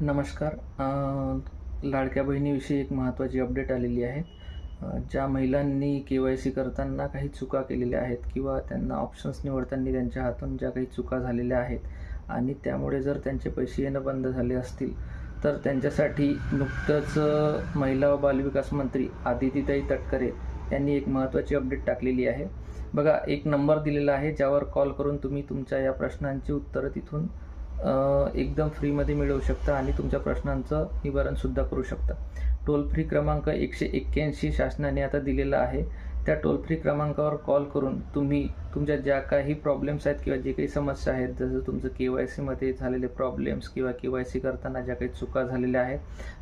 नमस्कार. लाडक्या बहिणीविषयी एक महत्त्वाची अपडेट आलेली आहे. ज्या महिलांनी के-वाय-सी करताना काही चुका केलेल्या आहेत किंवा त्यांना ऑप्शन्स निवडताना त्यांच्या हातून ज्या काही चुका झालेल्या आहेत आणि त्यामुळे जर त्यांचे पैसे येणं बंद झाले असतील, तर त्यांच्यासाठी नुकतंच महिला व बालविकास मंत्री आदितीताई तटकरे यांनी एक महत्त्वाची अपडेट टाकलेली आहे. बघा, एक नंबर दिलेला आहे ज्यावर कॉल करून तुम्ही तुमच्या या प्रश्नांची उत्तरं तिथून एकदम फ्रीमध्ये मिळवू शकता आणि तुमच्या प्रश्नांचं निवारणसुद्धा करू शकता. टोल फ्री क्रमांक 181 शासनाने आता दिलेला आहे. त्या टोल फ्री क्रमांकावर कॉल करून तुम्ही तुमच्या ज्या काही प्रॉब्लेम्स आहेत किंवा जे काही समस्या आहेत, जसं तुमचं के-वाय-सीमध्ये झालेले प्रॉब्लेम्स किंवा के-वाय-सी करताना ज्या काही चुका झालेल्या आहेत,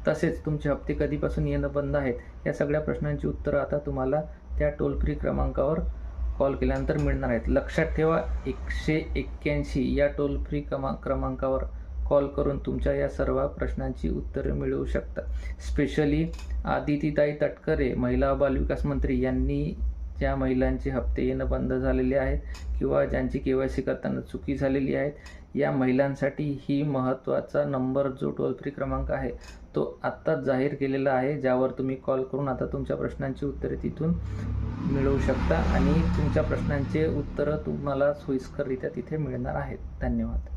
तसेच तुमचे हप्ते कधीपासून येणं बंद आहेत, या सगळ्या प्रश्नांची उत्तरं आता तुम्हाला त्या टोल फ्री क्रमांकावर कॉल केल्यानंतर मिळणार आहेत. लक्षात ठेवा, 181 या टोल फ्री क्रमांकावर कॉल करून तुमच्या या सर्व प्रश्नांची उत्तरे मिळवू शकता. स्पेशली आदितीताई तटकरे, महिला व बालविकास मंत्री, यांनी ज्या महिलांचे हप्ते येणं बंद झालेले आहेत किंवा ज्यांची के-वाय-सी करताना चुकी झालेली आहेत, या महिलांसाठी ही महत्त्वाचा नंबर जो टोल फ्री क्रमांक आहे तो आत्ताच जाहीर केलेला आहे, ज्यावर तुम्ही कॉल करून आता तुमच्या प्रश्नांची उत्तरे तिथून मिळवू शकता आणि तुमच्या प्रश्नांचे उत्तरं तुम्हाला सोयीस्कररित्या तिथे मिळणार आहेत. धन्यवाद.